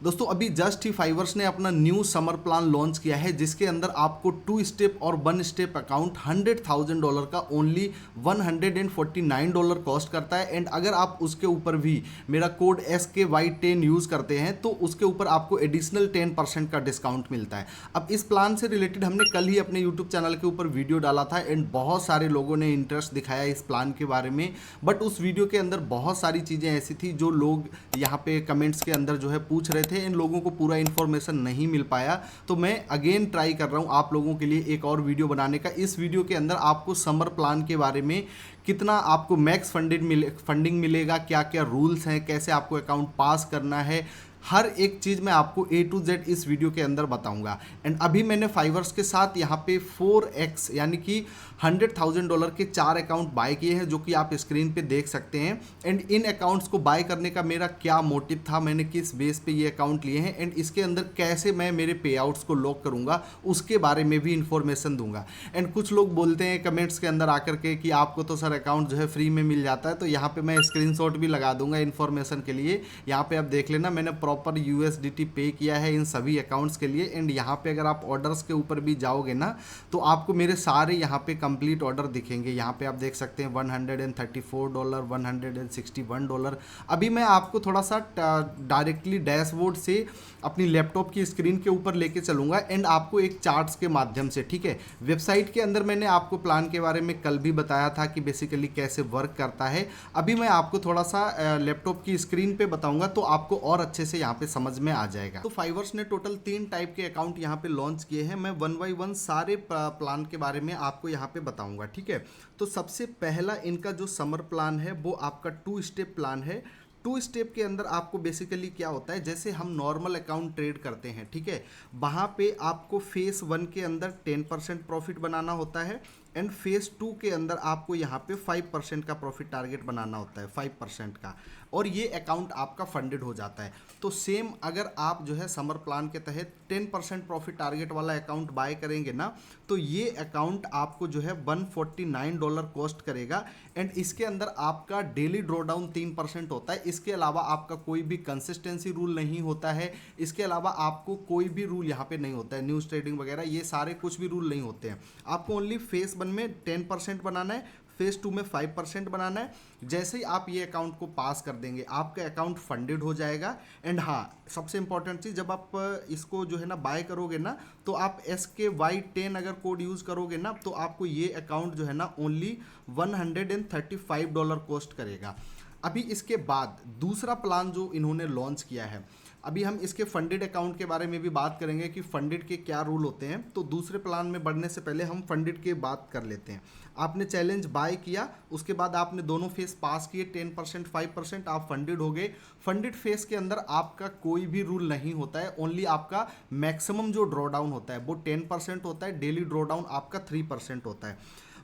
दोस्तों अभी जस्ट ही फाइवर्स ने अपना न्यू समर प्लान लॉन्च किया है जिसके अंदर आपको 2 स्टेप और 1 स्टेप अकाउंट $100,000 का ओनली $149 कॉस्ट करता है। एंड अगर आप उसके ऊपर भी मेरा कोड SKY10 यूज़ करते हैं तो उसके ऊपर आपको एडिशनल 10% का डिस्काउंट मिलता है। अब इस प्लान से रिलेटेड हमने कल ही अपने यूट्यूब चैनल के ऊपर वीडियो डाला था एंड बहुत सारे लोगों ने इंटरेस्ट दिखाया इस प्लान के बारे में। बट उस वीडियो के अंदर बहुत सारी चीज़ें ऐसी थी जो लोग यहाँ पे कमेंट्स के अंदर जो है पूछ रहे थे, इन लोगों को पूरा इन्फॉर्मेशन नहीं मिल पाया। तो मैं अगेन ट्राई कर रहा हूँ आप लोगों के लिए एक और वीडियो बनाने का। इस वीडियो के अंदर आपको समर प्लान के बारे में कितना आपको मैक्स फंडिंग मिलेगा, क्या क्या रूल्स हैं, कैसे आपको अकाउंट पास करना है, हर एक चीज़ मैं आपको A to Z इस वीडियो के अंदर बताऊंगा। एंड अभी मैंने फाइवर्स के साथ यहाँ पे 4x यानी कि $100,000 के 4 अकाउंट बाय किए हैं जो कि आप स्क्रीन पे देख सकते हैं। एंड इन अकाउंट्स को बाय करने का मेरा क्या मोटिव था, मैंने किस बेस पे ये अकाउंट लिए हैं एंड इसके अंदर कैसे मैं मेरे पे आउट्स को लॉक करूँगा उसके बारे में भी इंफॉर्मेशन दूंगा। एंड कुछ लोग बोलते हैं कमेंट्स के अंदर आकर के कि आपको तो सर अकाउंट जो है फ्री में मिल जाता है, तो यहाँ पर मैं स्क्रीन भी लगा दूंगा इन्फॉर्मेशन के लिए। यहाँ पर आप देख लेना मैंने प्रॉपर USDT पे किया है इन सभी अकाउंट्स के लिए। एंड यहाँ पे अगर आप ऑर्डर्स के ऊपर भी जाओगे ना तो आपको मेरे सारे यहाँ पे कंप्लीट ऑर्डर दिखेंगे। यहाँ पे आप देख सकते हैं $134, $161। अभी मैं आपको थोड़ा सा डायरेक्टली डैशबोर्ड से अपनी लैपटॉप की स्क्रीन के ऊपर लेके चलूँगा एंड आपको एक चार्ट्स के माध्यम से, ठीक है। वेबसाइट के अंदर मैंने आपको प्लान के बारे में कल भी बताया था कि बेसिकली कैसे वर्क करता है। अभी मैं आपको थोड़ा सा लैपटॉप की स्क्रीन पे बताऊँगा तो आपको और अच्छे से यहाँ पे समझ में आ जाएगा। तो फाइवर्स ने टोटल 3 टाइप के अकाउंट यहाँ पे लॉन्च किए हैं। मैं 1 बाय 1 सारे प्लान के बारे में आपको यहाँ पे बताऊंगा, ठीक है। तो सबसे पहला इनका जो समर प्लान है वो आपका 2 स्टेप प्लान है। 2 स्टेप के अंदर आपको बेसिकली क्या होता है, जैसे हम नॉर्मल अकाउंट ट्रेड करते हैं, ठीक है, वहाँ पे आपको फेस 1 के अंदर 10% प्रॉफिट बनाना होता है एंड फेस 2 के अंदर आपको यहाँ पे 5% का प्रॉफिट टारगेट बनाना होता है, 5% का, और ये अकाउंट आपका फंडेड हो जाता है। तो सेम अगर आप जो है समर प्लान के तहत 10% प्रॉफिट टारगेट वाला अकाउंट बाय करेंगे ना तो ये अकाउंट आपको जो है $149 कॉस्ट करेगा। एंड इसके अंदर आपका डेली ड्रॉ डाउन 3% होता है। इसके अलावा आपका कोई भी कंसिस्टेंसी रूल नहीं होता है। इसके अलावा आपको कोई भी रूल यहाँ पे नहीं होता है, न्यूज़ ट्रेडिंग वगैरह ये सारे कुछ भी रूल नहीं होते हैं। आपको ओनली फेस 1 में 10% बनाना है, फेज 2 में 5% बनाना है। जैसे ही आप ये अकाउंट को पास कर देंगे आपका अकाउंट फंडेड हो जाएगा। एंड हाँ, सबसे इंपॉर्टेंट चीज़, जब आप इसको जो है ना बाय करोगे ना तो आप SKY10 अगर कोड यूज़ करोगे ना तो आपको ये अकाउंट जो है ना ओनली $135 कॉस्ट करेगा। अभी इसके बाद दूसरा प्लान जो इन्होंने लॉन्च किया है, अभी हम इसके फंडेड अकाउंट के बारे में भी बात करेंगे कि फंडेड के क्या रूल होते हैं। तो दूसरे प्लान में बढ़ने से पहले हम फंडेड की बात कर लेते हैं। आपने चैलेंज बाय किया, उसके बाद आपने दोनों फेस पास किए, 10% 5%, आप फंडेड हो गए। फंडेड फेस के अंदर आपका कोई भी रूल नहीं होता है, ओनली आपका मैक्सिमम जो ड्रॉ डाउन होता है वो 10% होता है, डेली ड्रॉ डाउन आपका 3% होता है।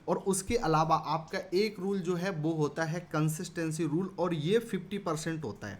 और उसके अलावा आपका एक रूल जो है वो होता है कंसिस्टेंसी रूल, और ये 50% होता है।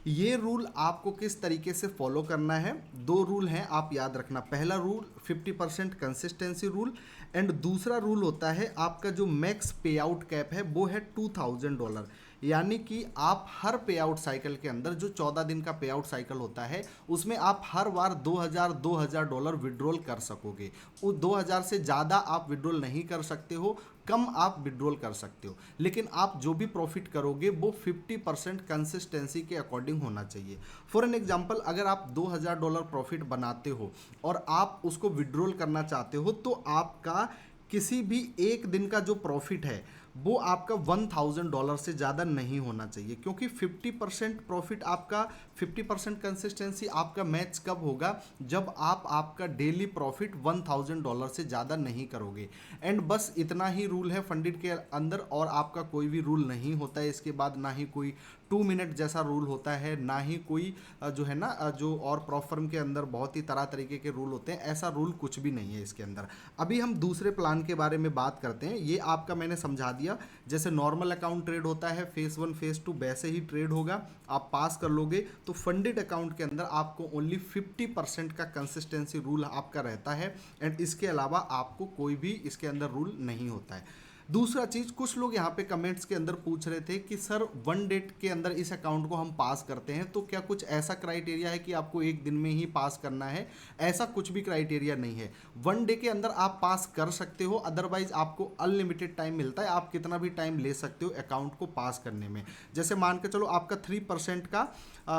ये रूल आपको किस तरीके से फॉलो करना है, 2 रूल हैं, आप याद रखना। पहला रूल 50% कंसिस्टेंसी रूल एंड दूसरा रूल होता है आपका जो मैक्स पे आउट कैप है वो है $2,000। यानी कि आप हर पे आउट साइकिल के अंदर, जो 14 दिन का पे आउट साइकिल होता है, उसमें आप हर बार $2,000 विड्रॉल कर सकोगे। वो 2,000 से ज़्यादा आप विड्रॉल नहीं कर सकते हो, कम आप विड्रॉल कर सकते हो, लेकिन आप जो भी प्रॉफिट करोगे वो 50% कंसिस्टेंसी के अकॉर्डिंग होना चाहिए। फॉर एन एग्जांपल, अगर आप $2,000 प्रॉफिट बनाते हो और आप उसको विड्रॉल करना चाहते हो तो आपका किसी भी एक दिन का जो प्रॉफिट है वो आपका $1,000 से ज़्यादा नहीं होना चाहिए, क्योंकि 50% प्रॉफिट आपका, 50% कंसिस्टेंसी आपका मैच कब होगा, जब आप आपका डेली प्रॉफिट $1,000 से ज़्यादा नहीं करोगे। एंड बस इतना ही रूल है फंडेड के अंदर, और आपका कोई भी रूल नहीं होता है। इसके बाद ना ही कोई 2 मिनट जैसा रूल होता है, ना ही कोई जो है ना जो और प्रॉप फर्म के अंदर बहुत ही तरह तरीके के रूल होते हैं, ऐसा रूल कुछ भी नहीं है इसके अंदर। अभी हम दूसरे प्लान के बारे में बात करते हैं। ये आपका मैंने समझा दिया, जैसे नॉर्मल अकाउंट ट्रेड होता है फेस 1 फेस 2 वैसे ही ट्रेड होगा, आप पास कर लोगे। तो फंडेड अकाउंट के अंदर आपको ओनली 50% का कंसिस्टेंसी रूल आपका रहता है एंड इसके अलावा आपको कोई भी इसके अंदर रूल नहीं होता है। दूसरा चीज़, कुछ लोग यहाँ पे कमेंट्स के अंदर पूछ रहे थे कि सर 1 डे के अंदर इस अकाउंट को हम पास करते हैं तो क्या कुछ ऐसा क्राइटेरिया है कि आपको 1 दिन में ही पास करना है? ऐसा कुछ भी क्राइटेरिया नहीं है। 1 डे के अंदर आप पास कर सकते हो, अदरवाइज आपको अनलिमिटेड टाइम मिलता है, आप कितना भी टाइम ले सकते हो अकाउंट को पास करने में। जैसे मान के चलो आपका 3% का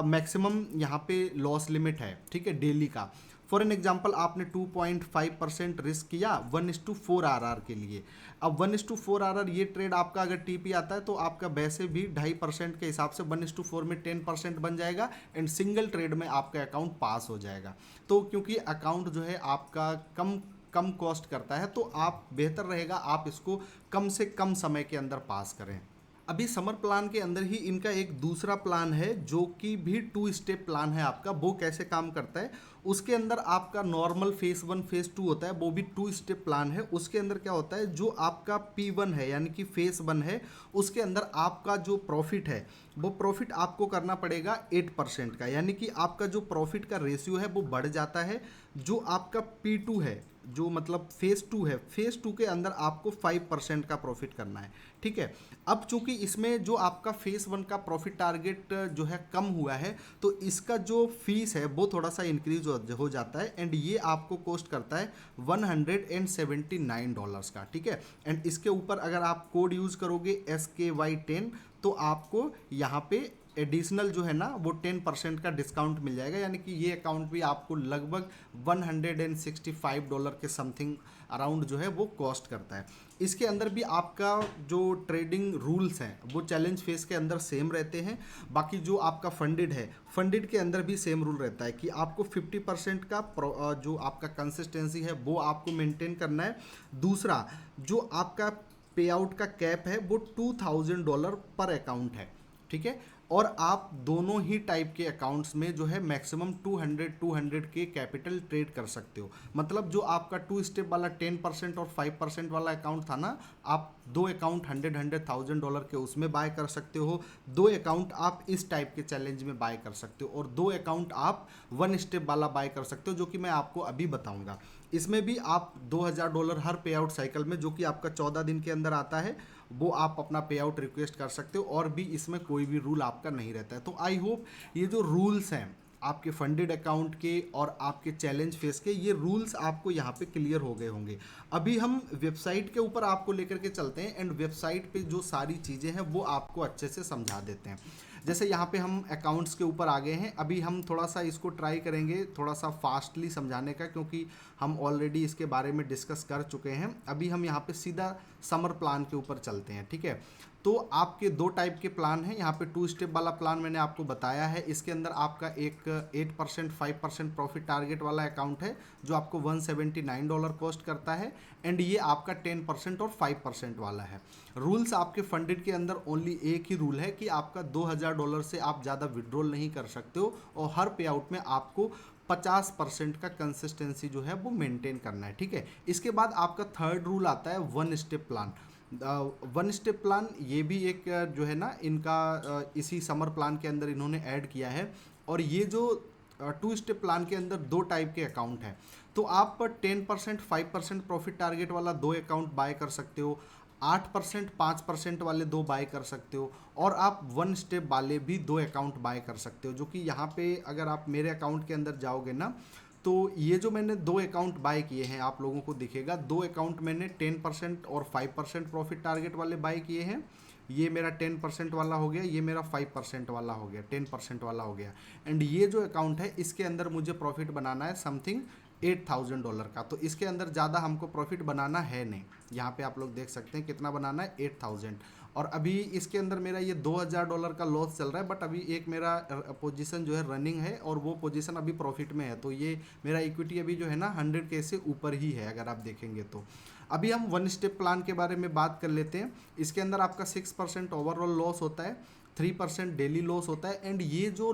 मैक्सिमम यहाँ पे लॉस लिमिट है, ठीक है, डेली का। फॉर एन एग्जाम्पल आपने 2.5% रिस्क किया 1:4 RR के लिए। अब 1:4 RR ये ट्रेड आपका अगर TP आता है तो आपका वैसे भी 2.5% के हिसाब से 1:4 में 10% बन जाएगा एंड सिंगल ट्रेड में आपका अकाउंट पास हो जाएगा। तो क्योंकि अकाउंट जो है आपका कम कम कॉस्ट करता है तो आप बेहतर रहेगा आप इसको कम से कम समय के अंदर पास करें। अभी समर प्लान के अंदर ही इनका एक दूसरा प्लान है जो कि भी 2 स्टेप प्लान है आपका। वो कैसे काम करता है, उसके अंदर आपका नॉर्मल फेज 1 फेज 2 होता है, वो भी 2 स्टेप प्लान है। उसके अंदर क्या होता है, जो आपका P1 है यानी कि फेज 1 है, उसके अंदर आपका जो प्रॉफिट है वो प्रॉफिट आपको करना पड़ेगा 8% का, यानी कि आपका जो प्रॉफिट का रेशियो है वो बढ़ जाता है। जो आपका P2 है, जो मतलब फेज 2 है, फेज 2 के अंदर आपको 5% का प्रॉफिट करना है, ठीक है। अब चूंकि इसमें जो आपका फेज 1 का प्रॉफिट टारगेट जो है कम हुआ है तो इसका जो फीस है वो थोड़ा सा इंक्रीज हो जाता है एंड ये आपको कॉस्ट करता है $179 का, ठीक है। एंड इसके ऊपर अगर आप कोड यूज़ करोगे SKY10 तो आपको यहाँ पे एडिशनल जो है ना वो 10% का डिस्काउंट मिल जाएगा, यानी कि ये अकाउंट भी आपको लगभग $165 के समथिंग अराउंड जो है वो कॉस्ट करता है। इसके अंदर भी आपका जो ट्रेडिंग रूल्स हैं वो चैलेंज फेस के अंदर सेम रहते हैं। बाकी जो आपका फंडेड है, फंडेड के अंदर भी सेम रूल रहता है कि आपको 50% का जो आपका कंसिस्टेंसी है वो आपको मेंटेन करना है। दूसरा, जो आपका पे आउट का कैप है वो $2000 पर अकाउंट है, ठीक है। और आप दोनों ही टाइप के अकाउंट्स में जो है मैक्सिमम 200 के कैपिटल ट्रेड कर सकते हो। मतलब जो आपका 2 स्टेप वाला 10% और 5% वाला अकाउंट था ना, आप 2 अकाउंट $100,000 के उसमें बाय कर सकते हो, 2 अकाउंट आप इस टाइप के चैलेंज में बाय कर सकते हो और 2 अकाउंट आप 1 स्टेप वाला बाय कर सकते हो, जो कि मैं आपको अभी बताऊंगा। इसमें भी आप $2000 हर पे आउट साइकिल में, जो कि आपका 14 दिन के अंदर आता है, वो आप अपना पे आउट रिक्वेस्ट कर सकते हो और भी इसमें कोई भी रूल आपका नहीं रहता है। तो आई होप ये जो रूल्स हैं आपके फंडेड अकाउंट के और आपके चैलेंज फेस के, ये रूल्स आपको यहाँ पे क्लियर हो गए होंगे। अभी हम वेबसाइट के ऊपर आपको लेकर के चलते हैं एंड वेबसाइट पे जो सारी चीज़ें हैं वो आपको अच्छे से समझा देते हैं। जैसे यहाँ पे हम अकाउंट्स के ऊपर आ गए हैं, अभी हम थोड़ा सा इसको ट्राई करेंगे थोड़ा सा फास्टली समझाने का, क्योंकि हम ऑलरेडी इसके बारे में डिस्कस कर चुके हैं। अभी हम यहाँ पे सीधा समर प्लान के ऊपर चलते हैं, ठीक है। तो आपके 2 टाइप के प्लान हैं यहाँ पे। 2 स्टेप वाला प्लान मैंने आपको बताया है, इसके अंदर आपका एक 8% 5% प्रॉफिट टारगेट वाला अकाउंट है जो आपको $179 कॉस्ट करता है एंड ये आपका 10% और 5% वाला है। रूल्स आपके फंडेड के अंदर ओनली एक ही रूल है कि आपका $2000 से आप ज़्यादा विड्रॉल नहीं कर सकते हो और हर पे आउट में आपको 50% का कंसिस्टेंसी जो है वो मेंटेन करना है, ठीक है। इसके बाद आपका थर्ड रूल आता है 1 स्टेप प्लान। 1 स्टेप प्लान ये भी एक जो है ना इनका इसी समर प्लान के अंदर इन्होंने ऐड किया है। और ये जो 2 स्टेप प्लान के अंदर 2 टाइप के अकाउंट हैं, तो आप 10% 5% प्रॉफिट टारगेट वाला 2 अकाउंट बाय कर सकते हो, 8% 5% वाले 2 बाय कर सकते हो और आप 1 स्टेप वाले भी 2 अकाउंट बाय कर सकते हो। जो कि यहाँ पे अगर आप मेरे अकाउंट के अंदर जाओगे ना, तो ये जो मैंने 2 अकाउंट बाय किए हैं आप लोगों को दिखेगा, 2 अकाउंट मैंने 10% और 5% प्रॉफिट टारगेट वाले बाय किए हैं। ये मेरा 10% वाला हो गया, ये मेरा 5% वाला हो गया, 10% वाला हो गया। एंड ये जो अकाउंट है इसके अंदर मुझे प्रॉफिट बनाना है समथिंग $8000 का। तो इसके अंदर ज़्यादा हमको प्रॉफिट बनाना है नहीं। यहाँ पे आप लोग देख सकते हैं कितना बनाना है, 8000। और अभी इसके अंदर मेरा ये $2000 का लॉस चल रहा है, बट अभी एक मेरा पोजीशन जो है रनिंग है और वो पोजीशन अभी प्रॉफिट में है। तो ये मेरा इक्विटी अभी जो है ना 100K से ऊपर ही है अगर आप देखेंगे तो। अभी हम 1 स्टेप प्लान के बारे में बात कर लेते हैं। इसके अंदर आपका 6% ओवरऑल लॉस होता है। 3% डेली लॉस होता है। एंड ये जो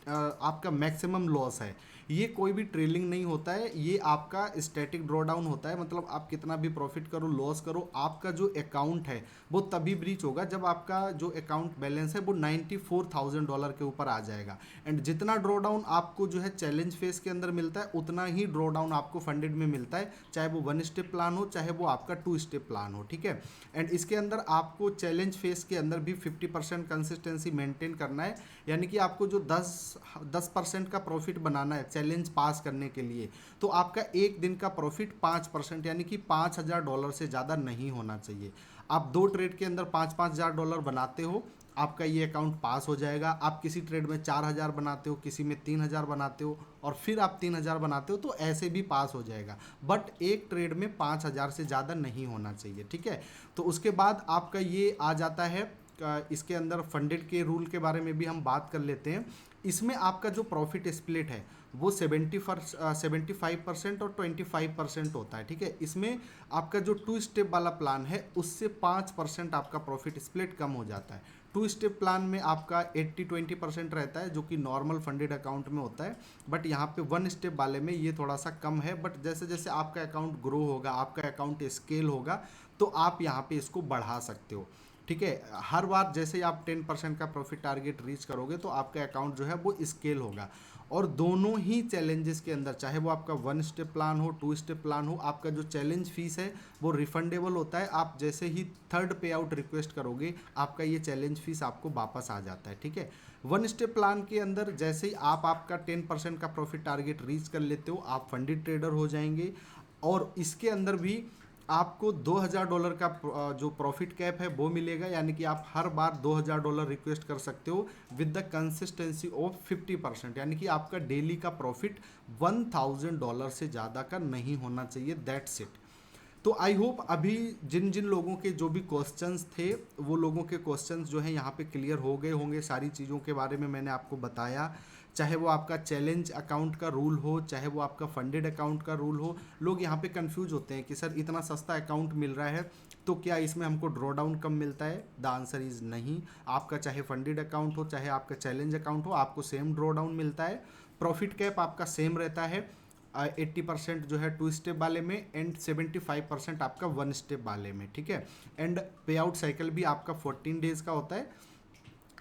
आपका मैक्सिमम लॉस है, ये कोई भी ट्रेलिंग नहीं होता है, ये आपका स्टैटिक ड्रॉ डाउन होता है। मतलब आप कितना भी प्रॉफिट करो लॉस करो, आपका जो अकाउंट है वो तभी ब्रीच होगा जब आपका जो अकाउंट बैलेंस है वो $94,000 के ऊपर आ जाएगा। एंड जितना ड्रॉ डाउन आपको जो है चैलेंज फेस के अंदर मिलता है, उतना ही ड्रॉ डाउन आपको फंडेड में मिलता है, चाहे वो 1 स्टेप प्लान हो चाहे वो आपका 2 स्टेप प्लान हो, ठीक है। एंड इसके अंदर आपको चैलेंज फेस के अंदर भी 50% कंसिस्टेंसी मेंटेन करना है, यानी कि आपको जो 10% का प्रॉफिट बनाना है चैलेंज पास करने के लिए, तो आपका एक दिन का प्रॉफिट 5% यानी कि $5,000 से ज़्यादा नहीं होना चाहिए। आप 2 ट्रेड के अंदर $5,000 बनाते हो, आपका ये अकाउंट पास हो जाएगा। आप किसी ट्रेड में 4,000 बनाते हो, किसी में 3,000 बनाते हो, और फिर आप 3,000 बनाते हो, तो ऐसे भी पास हो जाएगा। बट एक ट्रेड में 5,000 से ज़्यादा नहीं होना चाहिए, ठीक है। तो उसके बाद आपका ये आ जाता है इसके अंदर फंडेड के रूल के बारे में भी हम बात कर लेते हैं। इसमें आपका जो प्रॉफिट स्प्लिट है वो 75% और 25% होता है, ठीक है। इसमें आपका जो 2 स्टेप वाला प्लान है उससे 5% आपका प्रॉफिट स्प्लिट कम हो जाता है। 2 स्टेप प्लान में आपका 80-20% रहता है, जो कि नॉर्मल फंडेड अकाउंट में होता है। बट यहाँ पे 1 स्टेप वाले में ये थोड़ा सा कम है। बट जैसे जैसे आपका अकाउंट ग्रो होगा, आपका अकाउंट स्केल होगा, तो आप यहाँ पे इसको बढ़ा सकते हो, ठीक है। हर बार जैसे ही आप 10% का प्रॉफिट टारगेट रीच करोगे तो आपका अकाउंट जो है वो स्केल होगा। और दोनों ही चैलेंजेस के अंदर, चाहे वो आपका 1 स्टेप प्लान हो 2 स्टेप प्लान हो, आपका जो चैलेंज फीस है वो रिफंडेबल होता है। आप जैसे ही 3rd पे आउट रिक्वेस्ट करोगे, आपका ये चैलेंज फीस आपको वापस आ जाता है, ठीक है। 1 स्टेप प्लान के अंदर जैसे ही आप आपका 10% का प्रॉफिट टारगेट रीच कर लेते हो, आप फंडेड ट्रेडर हो जाएंगे। और इसके अंदर भी आपको $2,000 का जो प्रॉफिट कैप है वो मिलेगा, यानी कि आप हर बार $2,000 रिक्वेस्ट कर सकते हो विद द कंसिस्टेंसी ऑफ 50%, यानी कि आपका डेली का प्रॉफिट $1,000 से ज़्यादा का नहीं होना चाहिए। That's it. तो आई होप अभी जिन जिन लोगों के जो भी क्वेश्चंस थे, वो लोगों के क्वेश्चंस जो हैं यहाँ पे क्लियर हो गए होंगे। सारी चीज़ों के बारे में मैंने आपको बताया, चाहे वो आपका चैलेंज अकाउंट का रूल हो, चाहे वो आपका फंडेड अकाउंट का रूल हो। लोग यहाँ पे कंफ्यूज होते हैं कि सर इतना सस्ता अकाउंट मिल रहा है तो क्या इसमें हमको ड्रॉ डाउन कम मिलता है? द आंसर इज़ नहीं। आपका चाहे फंडेड अकाउंट हो चाहे आपका चैलेंज अकाउंट हो, आपको सेम ड्रॉ डाउन मिलता है। प्रॉफिट कैप आपका सेम रहता है, 80% जो है 2 स्टेप वाले में एंड 75% आपका 1 स्टेप वाले में, ठीक है। एंड पे आउट साइकिल भी आपका 14 डेज का होता है।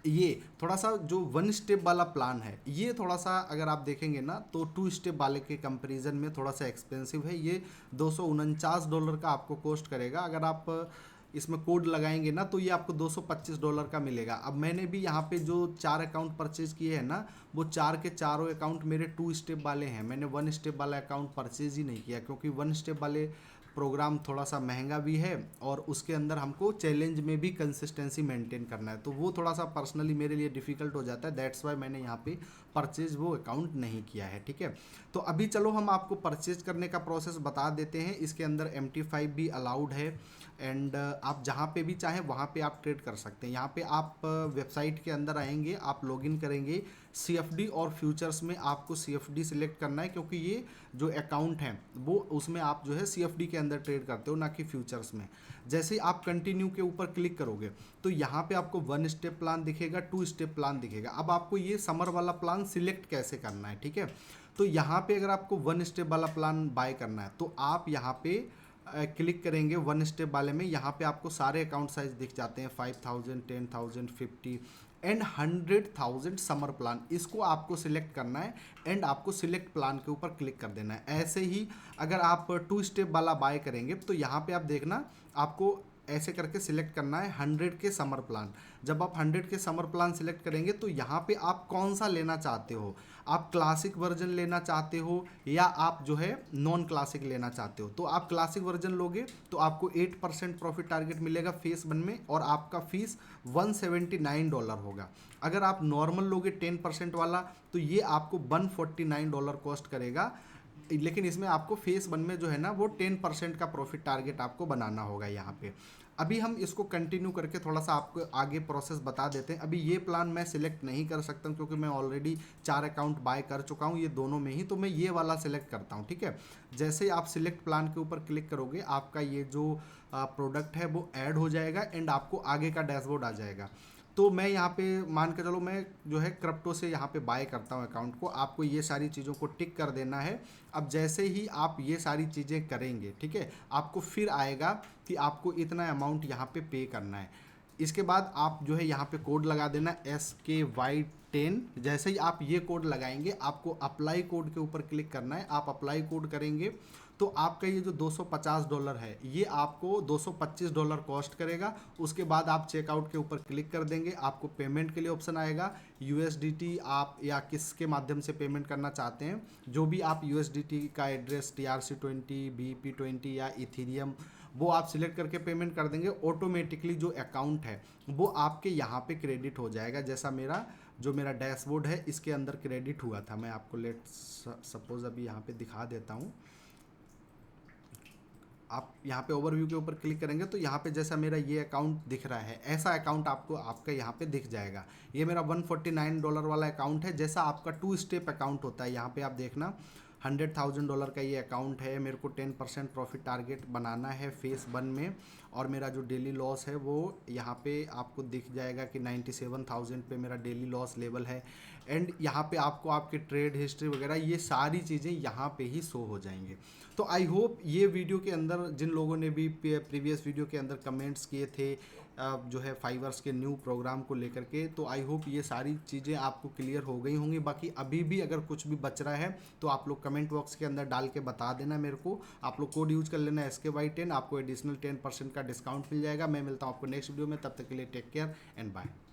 ये थोड़ा सा जो 1 स्टेप वाला प्लान है, ये थोड़ा सा अगर आप देखेंगे ना तो 2 स्टेप वाले के कंपैरिजन में थोड़ा सा एक्सपेंसिव है। ये $249 का आपको कॉस्ट करेगा। अगर आप इसमें कोड लगाएंगे ना तो ये आपको $225 का मिलेगा। अब मैंने भी यहाँ पे जो 4 अकाउंट परचेज किए हैं ना, वो 4 के चारों अकाउंट मेरे 2 स्टेप वाले हैं। मैंने 1 स्टेप वाला अकाउंट परचेज ही नहीं किया, क्योंकि 1 स्टेप वाले प्रोग्राम थोड़ा सा महंगा भी है और उसके अंदर हमको चैलेंज में भी कंसिस्टेंसी मेंटेन करना है, तो वो थोड़ा सा पर्सनली मेरे लिए डिफ़िकल्ट हो जाता है। दैट्स वाई मैंने यहाँ पे परचेज वो अकाउंट नहीं किया है, ठीक है। तो अभी चलो हम आपको परचेज करने का प्रोसेस बता देते हैं। इसके अंदर MT5 भी अलाउड है एंड आप जहाँ पे भी चाहें वहाँ पे आप ट्रेड कर सकते हैं। यहाँ पे आप वेबसाइट के अंदर आएंगे, आप लॉगिन करेंगे, CFD और फ्यूचर्स में आपको CFD सिलेक्ट करना है, क्योंकि ये जो अकाउंट है वो उसमें आप जो है CFD के अंदर ट्रेड करते हो, ना कि फ्यूचर्स में। जैसे ही आप कंटिन्यू के ऊपर क्लिक करोगे तो यहाँ पे आपको 1 स्टेप प्लान दिखेगा, 2 स्टेप प्लान दिखेगा। अब आपको ये समर वाला प्लान सिलेक्ट कैसे करना है, ठीक है। तो यहाँ पे अगर आपको 1 स्टेप वाला प्लान बाय करना है तो आप यहाँ पे क्लिक करेंगे 1 स्टेप वाले में। यहाँ पे आपको सारे अकाउंट साइज दिख जाते हैं, 5,000, 10,000, 50 एंड 100,000 समर प्लान। इसको आपको सिलेक्ट करना है एंड आपको सिलेक्ट प्लान के ऊपर क्लिक कर देना है। ऐसे ही अगर आप 2 स्टेप वाला बाय करेंगे तो यहाँ पे आप देखना, आपको ऐसे करके सिलेक्ट करना है 100 के समर प्लान। जब आप 100 के समर प्लान सिलेक्ट करेंगे तो यहाँ पे आप कौन सा लेना चाहते हो, आप क्लासिक वर्जन लेना चाहते हो या आप जो है नॉन क्लासिक लेना चाहते हो। तो आप क्लासिक वर्जन लोगे तो आपको 8% प्रॉफिट टारगेट मिलेगा फेस 1 में और आपका फीस $179 होगा। अगर आप नॉर्मल लोगे 10% वाला तो ये आपको $149 कॉस्ट करेगा, लेकिन इसमें आपको फेस 1 में जो है ना वो 10% का प्रॉफिट टारगेट आपको बनाना होगा यहाँ पे। अभी हम इसको कंटिन्यू करके थोड़ा सा आपको आगे प्रोसेस बता देते हैं। अभी ये प्लान मैं सिलेक्ट नहीं कर सकता हूँ क्योंकि मैं ऑलरेडी 4 अकाउंट बाय कर चुका हूँ ये दोनों में ही, तो मैं ये वाला सिलेक्ट करता हूँ, ठीक है। जैसे ही आप सिलेक्ट प्लान के ऊपर क्लिक करोगे आपका ये जो प्रोडक्ट है वो ऐड हो जाएगा एंड आपको आगे का डैशबोर्ड आ जाएगा। तो मैं यहाँ पे मान के चलो मैं जो है क्रिप्टो से यहाँ पे बाय करता हूँ अकाउंट को। आपको ये सारी चीज़ों को टिक कर देना है। अब जैसे ही आप ये सारी चीज़ें करेंगे, ठीक है, आपको फिर आएगा कि आपको इतना अमाउंट यहाँ पे पे करना है। इसके बाद आप जो है यहाँ पे कोड लगा देना SKY10। जैसे ही आप ये कोड लगाएंगे, आपको अप्लाई कोड के ऊपर क्लिक करना है। आप अप्लाई कोड करेंगे तो आपका ये जो $250 है, ये आपको $225 कॉस्ट करेगा। उसके बाद आप चेकआउट के ऊपर क्लिक कर देंगे, आपको पेमेंट के लिए ऑप्शन आएगा। USDT आप या किसके माध्यम से पेमेंट करना चाहते हैं, जो भी आप USDT का एड्रेस TRC20, BP20 या इथीरियम, वो आप सिलेक्ट करके पेमेंट कर देंगे। ऑटोमेटिकली जो अकाउंट है वो आपके यहाँ पे क्रेडिट हो जाएगा। जैसा मेरा डैशबोर्ड है, इसके अंदर क्रेडिट हुआ था। मैं आपको लेट सपोज अभी यहाँ पे दिखा देता हूँ। आप यहाँ पे ओवरव्यू के ऊपर क्लिक करेंगे तो यहाँ पे जैसा मेरा ये अकाउंट दिख रहा है, ऐसा अकाउंट आपको आपका यहाँ पे दिख जाएगा। ये मेरा $149 वाला अकाउंट है। जैसा आपका 2 स्टेप अकाउंट होता है, यहाँ पे आप देखना $100,000 का ये अकाउंट है। मेरे को 10% प्रॉफिट टारगेट बनाना है फेस 1 में, और मेरा जो डेली लॉस है वो यहाँ पे आपको दिख जाएगा कि 97,000 पे मेरा डेली लॉस लेवल है। एंड यहाँ पे आपको आपके ट्रेड हिस्ट्री वगैरह ये सारी चीज़ें यहाँ पे ही शो हो जाएंगे। तो आई होप ये वीडियो के अंदर जिन लोगों ने भी प्रीवियस वीडियो के अंदर कमेंट्स किए थे जो है फाइवर्स के न्यू प्रोग्राम को लेकर के, तो आई होप ये सारी चीज़ें आपको क्लियर हो गई होंगी। बाकी अभी भी अगर कुछ भी बच रहा है तो आप लोग कमेंट बॉक्स के अंदर डाल के बता देना मेरे को। आप लोग कोड यूज कर लेना SKY10, आपको एडिशनल 10% का डिस्काउंट मिल जाएगा। मैं मिलता हूँ आपको नेक्स्ट वीडियो में, तब तक के लिए टेक केयर एंड बाय।